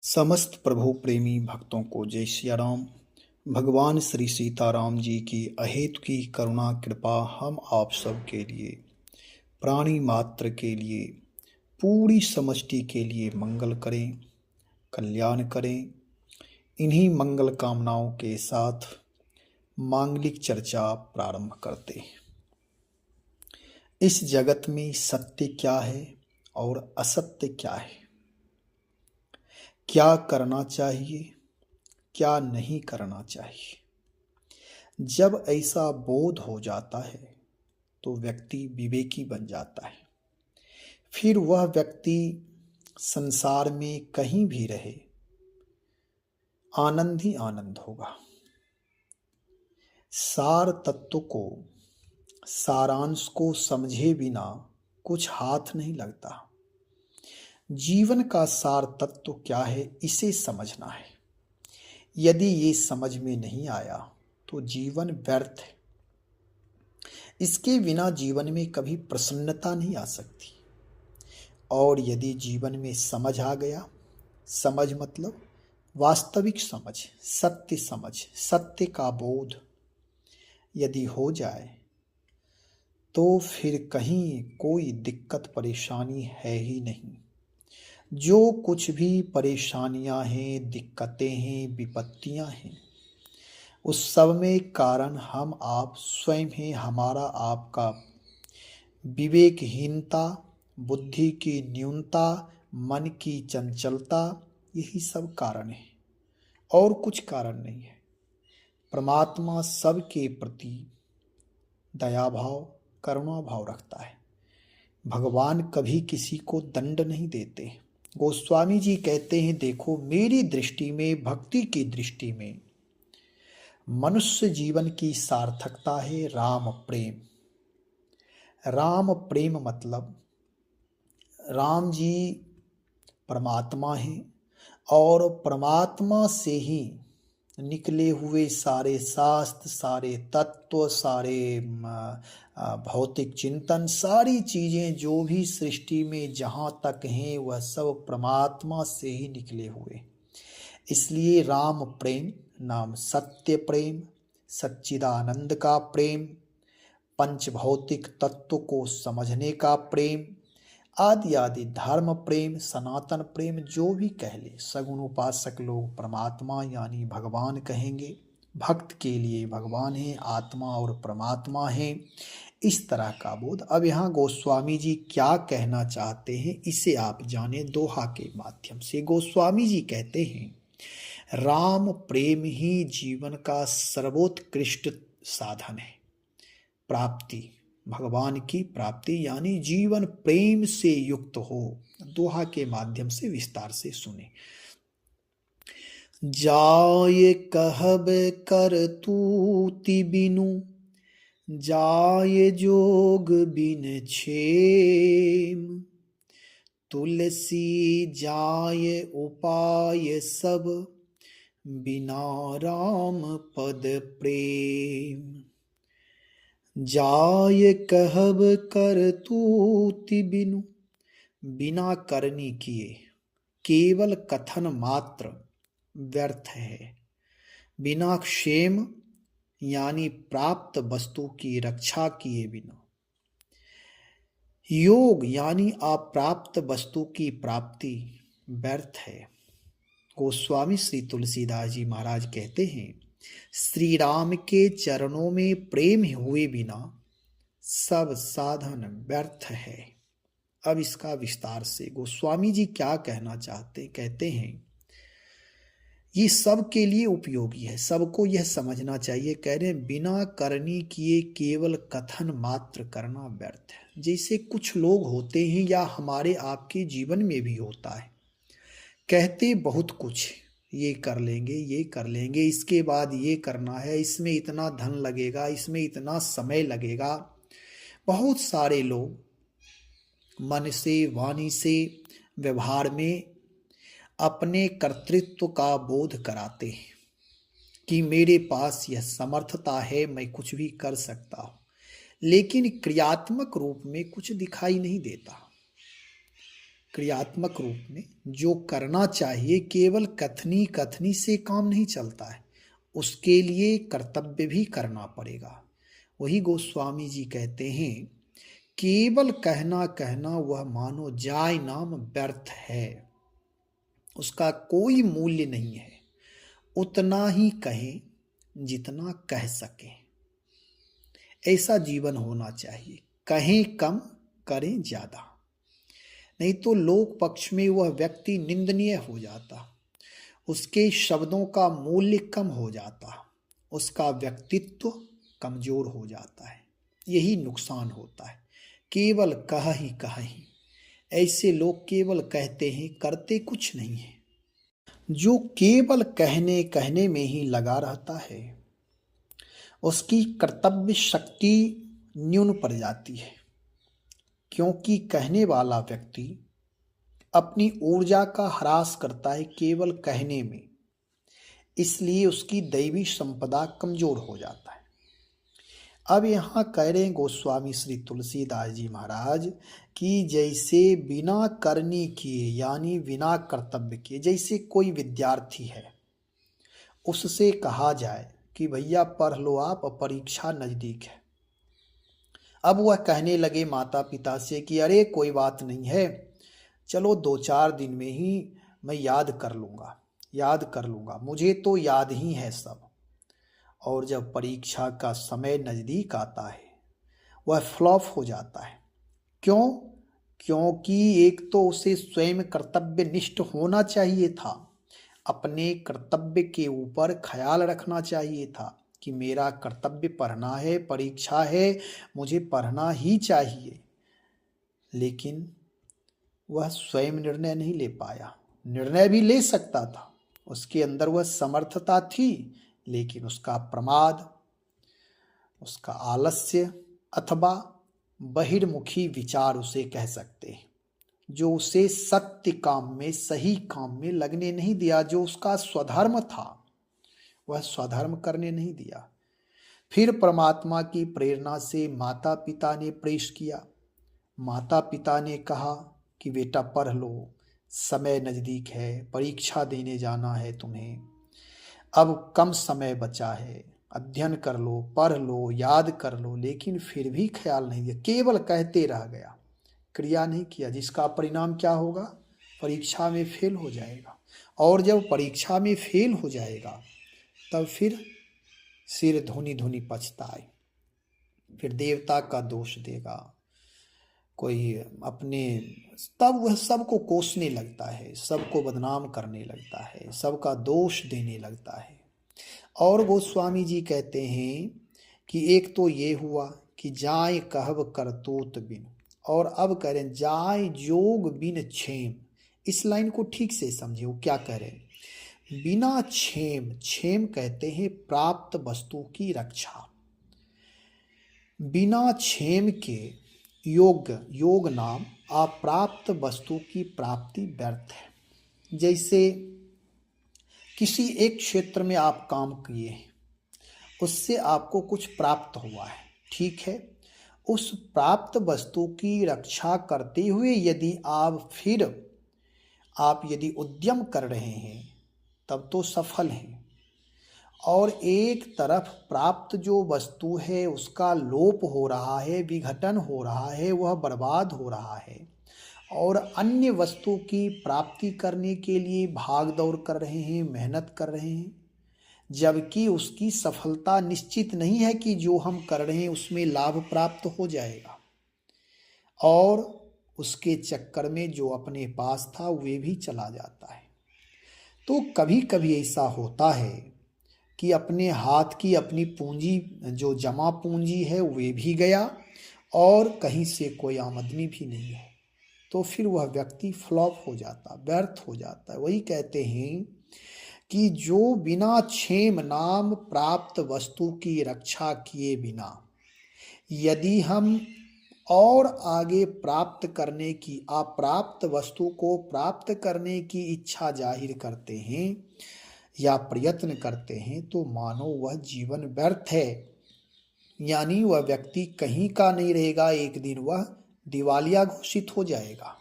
समस्त प्रभु प्रेमी भक्तों को जय सिया राम। भगवान श्री सीताराम जी की अहेतु की करुणा कृपा हम आप सब के लिए, प्राणी मात्र के लिए, पूरी समष्टि के लिए मंगल करें, कल्याण करें। इन्हीं मंगल कामनाओं के साथ मांगलिक चर्चा प्रारंभ करते हैं। इस जगत में सत्य क्या है और असत्य क्या है, क्या करना चाहिए, क्या नहीं करना चाहिए। जब ऐसा बोध हो जाता है तो व्यक्ति विवेकी बन जाता है। फिर वह व्यक्ति संसार में कहीं भी रहे, आनंद ही आनंद होगा। सार तत्व को, सारांश को समझे बिना कुछ हाथ नहीं लगता। जीवन का सार तत्व क्या है, इसे समझना है। यदि ये समझ में नहीं आया तो जीवन व्यर्थ है। इसके बिना जीवन में कभी प्रसन्नता नहीं आ सकती। और यदि जीवन में समझ आ गया, समझ मतलब वास्तविक समझ, सत्य समझ, सत्य का बोध यदि हो जाए तो फिर कहीं कोई दिक्कत परेशानी है ही नहीं। जो कुछ भी परेशानियां हैं, दिक्कतें हैं, विपत्तियां हैं, उस सब में कारण हम आप स्वयं हैं। हमारा आपका विवेकहीनता, बुद्धि की न्यूनता, मन की चंचलता, यही सब कारण है और कुछ कारण नहीं है। परमात्मा सबके प्रति दया भाव, करुणा भाव रखता है। भगवान कभी किसी को दंड नहीं देते। गोस्वामी जी कहते हैं, देखो मेरी दृष्टि में, भक्ति की दृष्टि में मनुष्य जीवन की सार्थकता है राम प्रेम। राम प्रेम मतलब राम जी परमात्मा हैं और परमात्मा से ही निकले हुए सारे शास्त्र, सारे तत्व, सारे भौतिक चिंतन, सारी चीजें जो भी सृष्टि में जहाँ तक हैं वह सब परमात्मा से ही निकले हुए। इसलिए राम प्रेम नाम सत्य प्रेम, सच्चिदानंद का प्रेम, पंच भौतिक तत्व को समझने का प्रेम, आदि आदि धर्म प्रेम, सनातन प्रेम, जो भी कह ले। सगुण उपासक लोग परमात्मा यानी भगवान कहेंगे। भक्त के लिए भगवान है, आत्मा और परमात्मा है, इस तरह का बोध। अब यहाँ गोस्वामी जी क्या कहना चाहते हैं इसे आप जाने दोहा के माध्यम से। गोस्वामी जी कहते हैं, राम प्रेम ही जीवन का सर्वोत्कृष्ट साधन है। प्राप्ति, भगवान की प्राप्ति यानी जीवन प्रेम से युक्त हो। दोहा के माध्यम से विस्तार से सुने। जाय कहब कर तूति बिनु, जाय जोग बिन क्षेम, तुलसी जाय उपाय सब, बिना राम पद प्रेम। जाय कहब कर तूति बिनु, बिना करनी किए, केवल कथन मात्र व्यर्थ है। बिना क्षेम यानी प्राप्त वस्तु की रक्षा किए बिना, योग यानी अप्राप्त वस्तु की प्राप्ति व्यर्थ है। गोस्वामी श्री तुलसीदास जी महाराज कहते हैं, श्री राम के चरणों में प्रेम हुए बिना सब साधन व्यर्थ है। अब इसका विस्तार से गोस्वामी जी क्या कहना चाहते, कहते हैं ये सब के लिए उपयोगी है, सबको यह समझना चाहिए। कह रहे हैं, बिना करनी किए केवल कथन मात्र करना व्यर्थ है। जैसे कुछ लोग होते हैं या हमारे आपके जीवन में भी होता है, कहते बहुत कुछ, ये कर लेंगे, ये कर लेंगे, इसके बाद ये करना है, इसमें इतना धन लगेगा, इसमें इतना समय लगेगा। बहुत सारे लोग मन से, वाणी से, व्यवहार में अपने कर्तृत्व का बोध कराते हैं कि मेरे पास यह समर्थता है, मैं कुछ भी कर सकता हूं, लेकिन क्रियात्मक रूप में कुछ दिखाई नहीं देता। क्रियात्मक रूप में जो करना चाहिए, केवल कथनी कथनी से काम नहीं चलता है, उसके लिए कर्तव्य भी करना पड़ेगा। वही गोस्वामी जी कहते हैं, केवल कहना कहना वह मानो जाय नाम व्यर्थ है, उसका कोई मूल्य नहीं है। उतना ही कहें जितना कह सके, ऐसा जीवन होना चाहिए। कहें कम करें ज्यादा, नहीं तो लोक पक्ष में वह व्यक्ति निंदनीय हो जाता, उसके शब्दों का मूल्य कम हो जाता, उसका व्यक्तित्व कमजोर हो जाता है। यही नुकसान होता है। केवल कह ही ऐसे लोग केवल कहते हैं, करते कुछ नहीं है। जो केवल कहने कहने में ही लगा रहता है, उसकी कर्तव्य शक्ति न्यून पड़ जाती है, क्योंकि कहने वाला व्यक्ति अपनी ऊर्जा का ह्रास करता है केवल कहने में, इसलिए उसकी दैवी संपदा कमजोर हो जाता है। अब यहाँ कह रहे हैं गोस्वामी श्री तुलसीदास जी महाराज कि जैसे बिना करनी किए यानी बिना कर्तव्य किए, जैसे कोई विद्यार्थी है, उससे कहा जाए कि भैया पढ़ लो आप, परीक्षा नजदीक है। अब वह कहने लगे माता पिता से कि अरे कोई बात नहीं है, चलो 2-4 दिन में ही मैं याद कर लूँगा, मुझे तो याद ही है सब। और जब परीक्षा का समय नज़दीक आता है, वह फ्लॉप हो जाता है। क्यों? क्योंकि एक तो उसे स्वयं कर्तव्यनिष्ठ होना चाहिए था, अपने कर्तव्य के ऊपर ख्याल रखना चाहिए था कि मेरा कर्तव्य पढ़ना है, परीक्षा है, मुझे पढ़ना ही चाहिए। लेकिन वह स्वयं निर्णय नहीं ले पाया। निर्णय भी ले सकता था, उसके अंदर वह समर्थता थी, लेकिन उसका प्रमाद, उसका आलस्य अथवा बहिर्मुखी विचार उसे कह सकते हैं, जो उसे सत्य काम में, सही काम में लगने नहीं दिया। जो उसका स्वधर्म था, वह स्वधर्म करने नहीं दिया। फिर परमात्मा की प्रेरणा से माता पिता ने प्रेष किया। माता पिता ने कहा कि बेटा पढ़ लो, समय नज़दीक है, परीक्षा देने जाना है तुम्हें, अब कम समय बचा है, अध्ययन कर लो, पढ़ लो, याद कर लो। लेकिन फिर भी ख्याल नहीं दिया, केवल कहते रह गया, क्रिया नहीं किया, जिसका परिणाम क्या होगा? परीक्षा में फेल हो जाएगा। और जब परीक्षा में फेल हो जाएगा तब फिर सिर धुनी धुनी पछताए, फिर देवता का दोष देगा कोई अपने, तब वह सबको कोसने लगता है, सबको बदनाम करने लगता है, सबका दोष देने लगता है। और गोस्वामी जी कहते हैं कि एक तो ये हुआ कि जाय कहब करतूत बिन, और अब कह रहे हैं जाय जोग बिन क्षेम। इस लाइन को ठीक से समझे, वो क्या कह रहे हैं? बिना क्षेम, क्षेम कहते हैं प्राप्त वस्तु की रक्षा। बिना क्षेम के योग नाम अप्राप्त वस्तु की प्राप्ति व्यर्थ है। जैसे किसी एक क्षेत्र में आप काम किए हैं, उससे आपको कुछ प्राप्त हुआ है, ठीक है, उस प्राप्त वस्तु की रक्षा करते हुए यदि आप यदि उद्यम कर रहे हैं तब तो सफल हैं। और एक तरफ प्राप्त जो वस्तु है उसका लोप हो रहा है, विघटन हो रहा है, वह बर्बाद हो रहा है, और अन्य वस्तु की प्राप्ति करने के लिए भाग दौड़ कर रहे हैं, मेहनत कर रहे हैं, जबकि उसकी सफलता निश्चित नहीं है कि जो हम कर रहे हैं उसमें लाभ प्राप्त हो जाएगा, और उसके चक्कर में जो अपने पास था वे भी चला जाता है। तो कभी कभी ऐसा होता है कि अपने हाथ की अपनी पूंजी, जो जमा पूंजी है, वे भी गया और कहीं से कोई आमदनी भी नहीं है, तो फिर वह व्यक्ति फ्लॉप हो जाता, व्यर्थ हो जाता है। वही कहते हैं कि जो बिना क्षेम नाम प्राप्त वस्तु की रक्षा किए बिना यदि हम और आगे प्राप्त करने की, अप्राप्त वस्तु को प्राप्त करने की इच्छा जाहिर करते हैं या प्रयत्न करते हैं, तो मानो वह जीवन व्यर्थ है, यानी वह व्यक्ति कहीं का नहीं रहेगा, एक दिन वह दिवालिया घोषित हो जाएगा।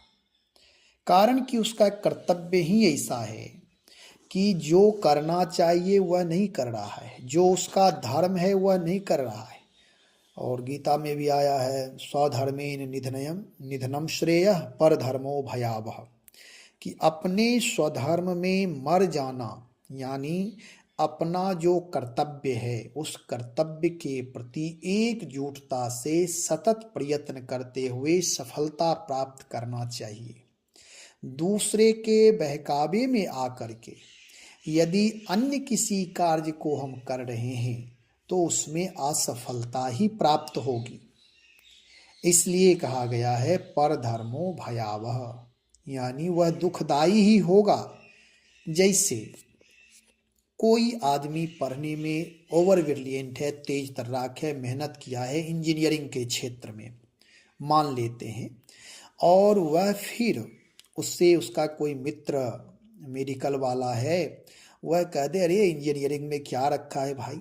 कारण कि उसका कर्तव्य ही ऐसा है कि जो करना चाहिए वह नहीं कर रहा है, जो उसका धर्म है वह नहीं कर रहा है। और गीता में भी आया है, स्वधर्मेन निधनयम निधनम श्रेयः पर धर्मो भयावह, कि अपने स्वधर्म में मर जाना, यानी अपना जो कर्तव्य है उस कर्तव्य के प्रति एकजुटता से सतत प्रयत्न करते हुए सफलता प्राप्त करना चाहिए। दूसरे के बहकावे में आकर के यदि अन्य किसी कार्य को हम कर रहे हैं तो उसमें असफलता ही प्राप्त होगी। इसलिए कहा गया है परधर्मो भयावह, यानी वह दुखदाई ही होगा। जैसे कोई आदमी पढ़ने में ओवर ब्रिलियंट है, तेज तर्राक है, मेहनत किया है इंजीनियरिंग के क्षेत्र में मान लेते हैं, और वह फिर उससे उसका कोई मित्र मेडिकल वाला है, वह कह दे अरे इंजीनियरिंग में क्या रखा है भाई,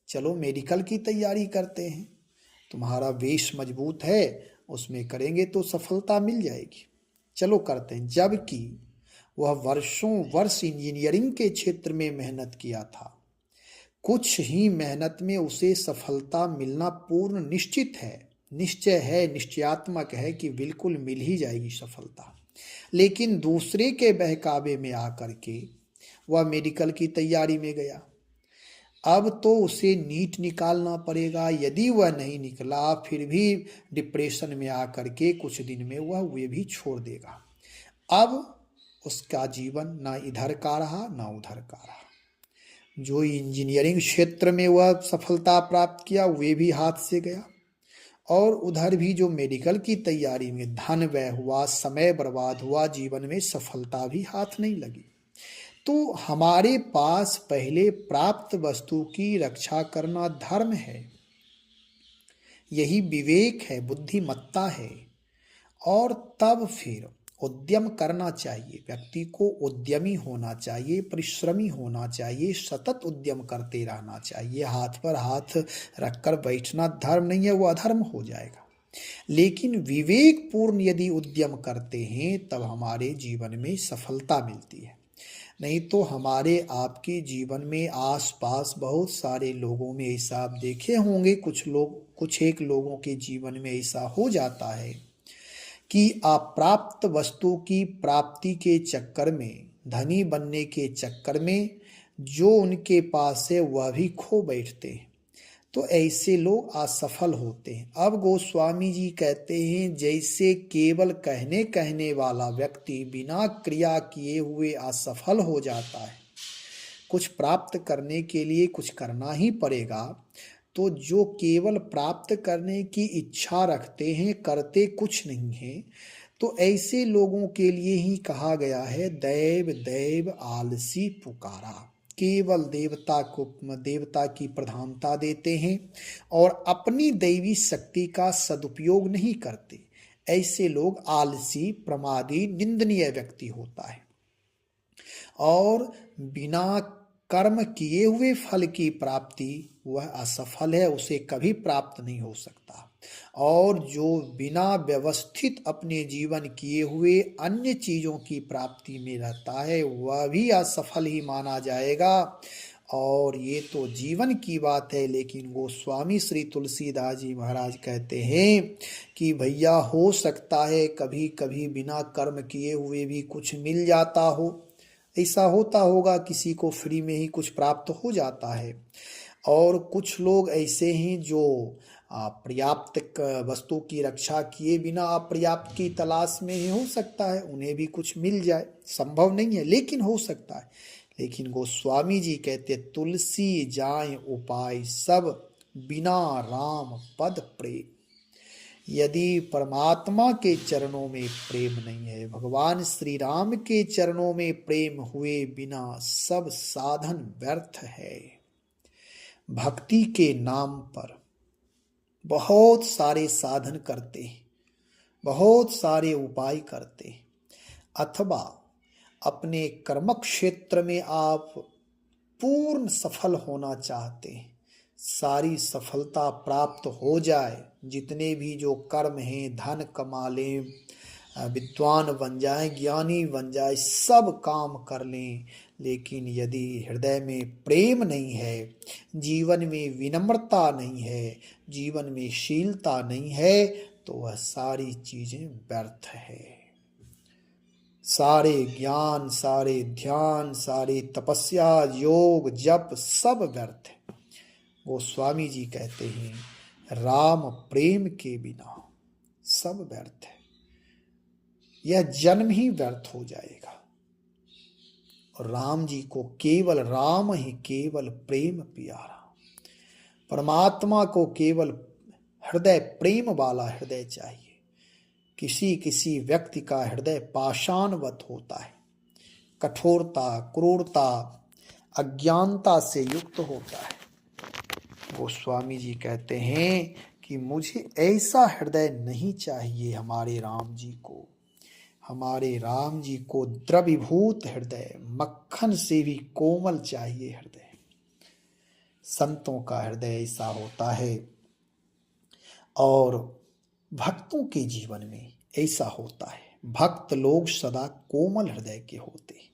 चलो मेडिकल की तैयारी करते हैं, तुम्हारा बेस मजबूत है, उसमें करेंगे तो सफलता मिल जाएगी, चलो करते हैं। जबकि वह वर्षों वर्ष इंजीनियरिंग के क्षेत्र में मेहनत किया था, कुछ ही मेहनत में उसे सफलता मिलना पूर्ण निश्चित है, निश्चय है, निश्चयात्मक है कि बिल्कुल मिल ही जाएगी सफलता। लेकिन दूसरे के बहकावे में आकर के वह मेडिकल की तैयारी में गया, अब तो उसे नीट निकालना पड़ेगा, यदि वह नहीं निकला फिर भी डिप्रेशन में आकर के कुछ दिन में वह वे भी छोड़ देगा। अब उसका जीवन ना इधर का रहा ना उधर का रहा। जो इंजीनियरिंग क्षेत्र में वह सफलता प्राप्त किया वे भी हाथ से गया, और उधर भी जो मेडिकल की तैयारी में धन व्यय हुआ, समय बर्बाद हुआ, जीवन में सफलता भी हाथ नहीं लगी। तो हमारे पास पहले प्राप्त वस्तु की रक्षा करना धर्म है, यही विवेक है, बुद्धिमत्ता है, और तब फिर उद्यम करना चाहिए। व्यक्ति को उद्यमी होना चाहिए, परिश्रमी होना चाहिए, सतत उद्यम करते रहना चाहिए। हाथ पर हाथ रखकर बैठना धर्म नहीं है, वो अधर्म हो जाएगा। लेकिन विवेक पूर्ण यदि उद्यम करते हैं तब हमारे जीवन में सफलता मिलती है। नहीं तो हमारे आपके जीवन में आसपास बहुत सारे लोगों में ऐसा आप देखे होंगे, कुछ एक लोगों के जीवन में ऐसा हो जाता है कि अप्राप्त वस्तु की प्राप्ति के चक्कर में, धनी बनने के चक्कर में जो उनके पास है वह भी खो बैठते हैं, तो ऐसे लोग असफल होते हैं। अब गोस्वामी जी कहते हैं जैसे केवल कहने कहने वाला व्यक्ति बिना क्रिया किए हुए असफल हो जाता है, कुछ प्राप्त करने के लिए कुछ करना ही पड़ेगा, तो जो केवल प्राप्त करने की इच्छा रखते हैं, करते कुछ नहीं है, तो ऐसे लोगों के लिए ही कहा गया है दैव दैव आलसी पुकारा। केवल देवता की प्रधानता देते हैं और अपनी दैवी शक्ति का सदुपयोग नहीं करते। ऐसे लोग आलसी, प्रमादी, निंदनीय व्यक्ति होता है, और बिना कर्म किए हुए फल की प्राप्ति वह असफल है, उसे कभी प्राप्त नहीं हो सकता। और जो बिना व्यवस्थित अपने जीवन किए हुए अन्य चीजों की प्राप्ति में रहता है वह भी असफल ही माना जाएगा। और ये तो जीवन की बात है, लेकिन गोस्वामी श्री तुलसीदास जी महाराज कहते हैं कि भैया हो सकता है कभी कभी बिना कर्म किए हुए भी कुछ मिल जाता हो, ऐसा होता होगा, किसी को फ्री में ही कुछ प्राप्त हो जाता है। और कुछ लोग ऐसे हैं जो पर्याप्त वस्तु की रक्षा किए बिना अपर्याप्त की तलाश में ही, हो सकता है उन्हें भी कुछ मिल जाए, संभव नहीं है लेकिन हो सकता है। लेकिन गोस्वामी जी कहते तुलसी जाए उपाय सब, बिना राम पद प्रेम। यदि परमात्मा के चरणों में प्रेम नहीं है, भगवान श्री राम के चरणों में प्रेम हुए बिना सब साधन व्यर्थ है। भक्ति के नाम पर बहुत सारे साधन करते हैं, बहुत सारे उपाय करते हैं, अथवा अपने कर्म क्षेत्र में आप पूर्ण सफल होना चाहते हैं, सारी सफलता प्राप्त हो जाए, जितने भी जो कर्म हैं, धन कमा लें, विद्वान बन जाए, ज्ञानी बन जाए, सब काम कर लें, लेकिन यदि हृदय में प्रेम नहीं है, जीवन में विनम्रता नहीं है, जीवन में शीलता नहीं है, तो वह सारी चीजें व्यर्थ है। सारे ज्ञान, सारे ध्यान, सारी तपस्या, योग, जप सब व्यर्थ है। वो स्वामी जी कहते हैं, राम प्रेम के बिना सब व्यर्थ है। यह जन्म ही व्यर्थ हो जाएगा। और राम जी को केवल राम ही केवल प्रेम प्यारा, परमात्मा को केवल हृदय प्रेम वाला हृदय चाहिए। किसी किसी व्यक्ति का हृदय पाषाणवत होता है, कठोरता, क्रूरता, अज्ञानता से युक्त होता है। गोस्वामी जी कहते हैं कि मुझे ऐसा हृदय नहीं चाहिए हमारे राम जी को। हमारे राम जी को द्रवीभूत हृदय, मक्खन से भी कोमल चाहिए हृदय। संतों का हृदय ऐसा होता है और भक्तों के जीवन में ऐसा होता है। भक्त लोग सदा कोमल हृदय के होते हैं।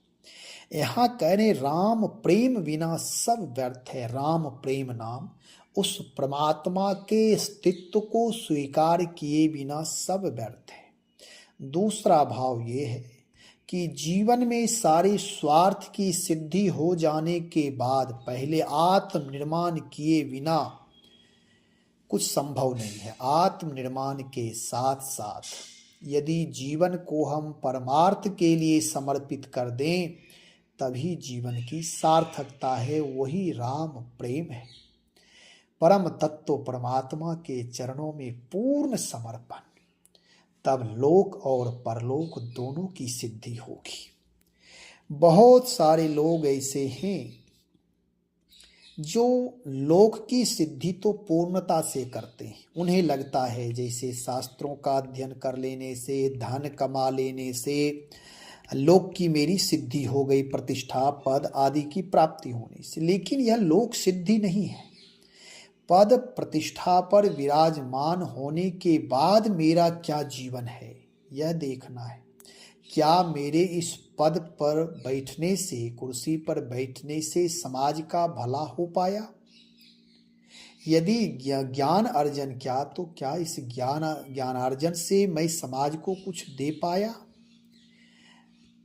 यहाँ कह रहे राम प्रेम बिना सब व्यर्थ है। राम प्रेम नाम उस परमात्मा के अस्तित्व को स्वीकार किए बिना सब व्यर्थ है। दूसरा भाव ये है कि जीवन में सारे स्वार्थ की सिद्धि हो जाने के बाद पहले आत्मनिर्माण किए बिना कुछ संभव नहीं है। आत्मनिर्माण के साथ साथ यदि जीवन को हम परमार्थ के लिए समर्पित कर दें, तभी जीवन की सार्थकता है। वही राम प्रेम है। परम तत्व परमात्मा के चरणों में पूर्ण समर्पण, तब लोक और परलोक दोनों की सिद्धि होगी। बहुत सारे लोग ऐसे हैं जो लोक की सिद्धि तो पूर्णता से करते हैं। उन्हें लगता है जैसे शास्त्रों का अध्ययन कर लेने से, धन कमा लेने से लोक की मेरी सिद्धि हो गई, प्रतिष्ठा, पद आदि की प्राप्ति होने से। लेकिन यह लोक सिद्धि नहीं है। पद प्रतिष्ठा पर विराजमान होने के बाद मेरा क्या जीवन है, यह देखना है। क्या मेरे इस पद पर बैठने से, कुर्सी पर बैठने से समाज का भला हो पाया? यदि ज्ञान अर्जन क्या, तो क्या इस ज्ञानार्जन से मैं समाज को कुछ दे पाया?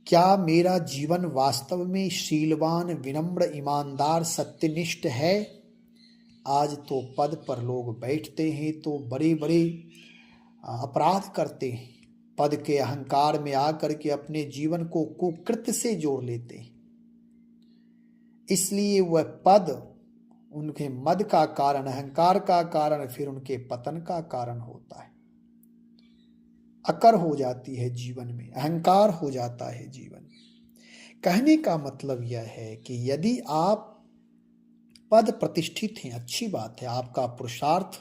क्या मेरा जीवन वास्तव में शीलवान, विनम्र, ईमानदार, सत्यनिष्ठ है? आज तो पद पर लोग बैठते हैं तो बड़े बड़े अपराध करते हैं। पद के अहंकार में आकर के अपने जीवन को कुकृत्य से जोड़ लेते हैं। इसलिए वह पद उनके मद का कारण, अहंकार का कारण, फिर उनके पतन का कारण होता है। अकर हो जाती है जीवन में, अहंकार हो जाता है जीवन में। कहने का मतलब यह है कि यदि आप पद प्रतिष्ठित हैं, अच्छी बात है, आपका पुरुषार्थ,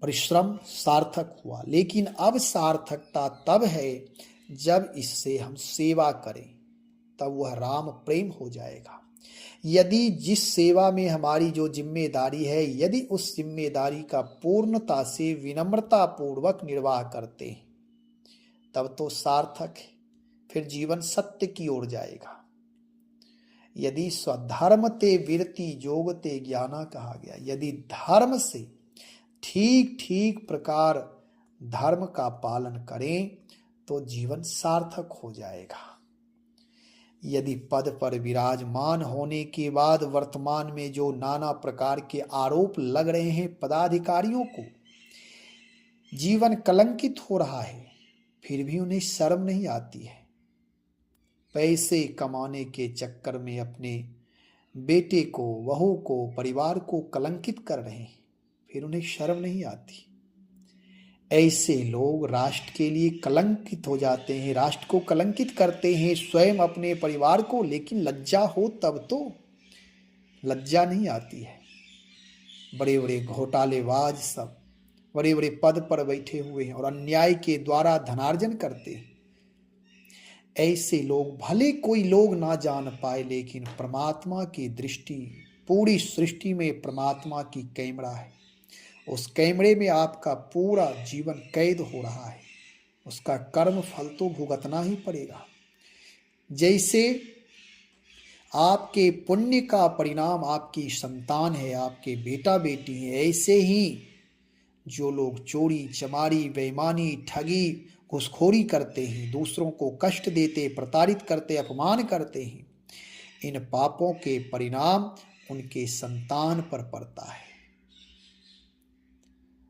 परिश्रम सार्थक हुआ। लेकिन अब सार्थकता तब है जब इससे हम सेवा करें, तब वह राम प्रेम हो जाएगा। यदि जिस सेवा में हमारी जो जिम्मेदारी है, यदि उस जिम्मेदारी का पूर्णता से विनम्रता पूर्वक निर्वाह करते हैं, तब तो सार्थक है। फिर जीवन सत्य की ओर जाएगा। यदि स्वधर्म ते विरति जोगते ज्ञाना कहा गया, यदि धर्म से ठीक ठीक प्रकार धर्म का पालन करें तो जीवन सार्थक हो जाएगा। यदि पद पर विराजमान होने के बाद वर्तमान में जो नाना प्रकार के आरोप लग रहे हैं पदाधिकारियों को, जीवन कलंकित हो रहा है, फिर भी उन्हें शर्म नहीं आती है। पैसे कमाने के चक्कर में अपने बेटे को, बहू को, परिवार को कलंकित कर रहे हैं, फिर उन्हें शर्म नहीं आती। ऐसे लोग राष्ट्र के लिए कलंकित हो जाते हैं, राष्ट्र को कलंकित करते हैं, स्वयं अपने परिवार को, लेकिन लज्जा हो तब तो लज्जा नहीं आती है। बड़े बड़े घोटालेबाज सब बड़े बड़े पद पर बैठे हुए हैं और अन्याय के द्वारा धनार्जन करते हैं। ऐसे लोग, भले कोई लोग ना जान पाए, लेकिन परमात्मा की दृष्टि, पूरी सृष्टि में परमात्मा की कैमरा है। उस कैमरे में आपका पूरा जीवन कैद हो रहा है। उसका कर्म फल तो भुगतना ही पड़ेगा। जैसे आपके पुण्य का परिणाम आपकी संतान है, आपके बेटा बेटी है, ऐसे ही जो लोग चोरी चमारी बेईमानी ठगी घूसखोरी करते हैं, दूसरों को कष्ट देते, प्रताड़ित करते, अपमान करते हैं, इन पापों के परिणाम उनके संतान पर पड़ता है।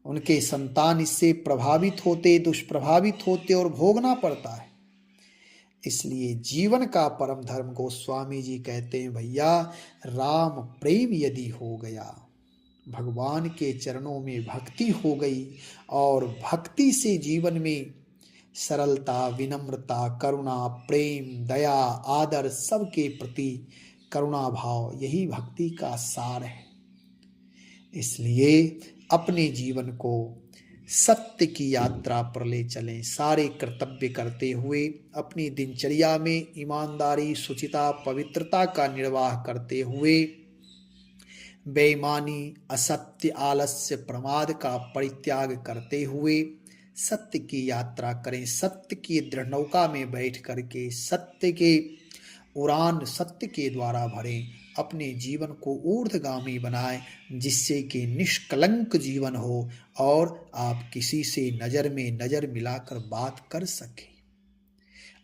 उनके संतान इससे प्रभावित होते, दुष्प्रभावित होते और भोगना पड़ता है। इसलिए जीवन का परम धर्म गोस्वामी जी कहते हैं, भैया राम प्रेम यदि हो गया, भगवान के चरणों में भक्ति हो गई और भक्ति से जीवन में सरलता, विनम्रता, करुणा, प्रेम, दया, आदर, सबके प्रति करुणा भाव, यही भक्ति का सार है। इसलिए अपने जीवन को सत्य की यात्रा पर ले चलें। सारे कर्तव्य करते हुए अपनी दिनचर्या में ईमानदारी, शुचिता, पवित्रता का निर्वाह करते हुए बेईमानी, असत्य, आलस्य, प्रमाद का परित्याग करते हुए सत्य की यात्रा करें। सत्य की दृढ़ नौका में बैठ करके सत्य के उड़ान सत्य के द्वारा भरें। अपने जीवन को ऊर्ध्वगामी बनाएं, जिससे कि निष्कलंक जीवन हो और आप किसी से नज़र में नज़र मिलाकर बात कर सकें।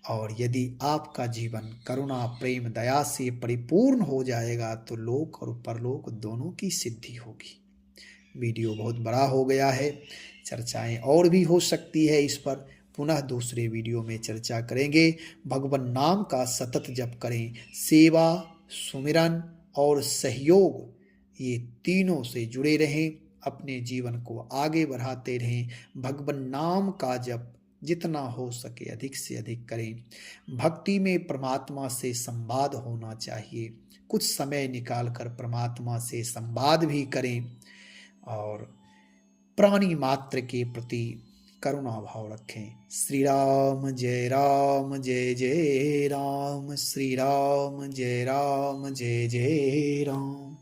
और यदि आपका जीवन करुणा, प्रेम, दया से परिपूर्ण हो जाएगा तो लोक और परलोक दोनों की सिद्धि होगी। वीडियो बहुत बड़ा हो गया है, चर्चाएं और भी हो सकती है इस पर, पुनः दूसरे वीडियो में चर्चा करेंगे। भगवान नाम का सतत जप करें। सेवा, सुमिरन और सहयोग, ये तीनों से जुड़े रहें। अपने जीवन को आगे बढ़ाते रहें। भगवान नाम का जप जितना हो सके अधिक से अधिक करें। भक्ति में परमात्मा से संवाद होना चाहिए। कुछ समय निकालकर परमात्मा से संवाद भी करें और प्राणी मात्र के प्रति करुणा भाव रखें। श्री राम जय जय राम, श्री राम जय जय राम।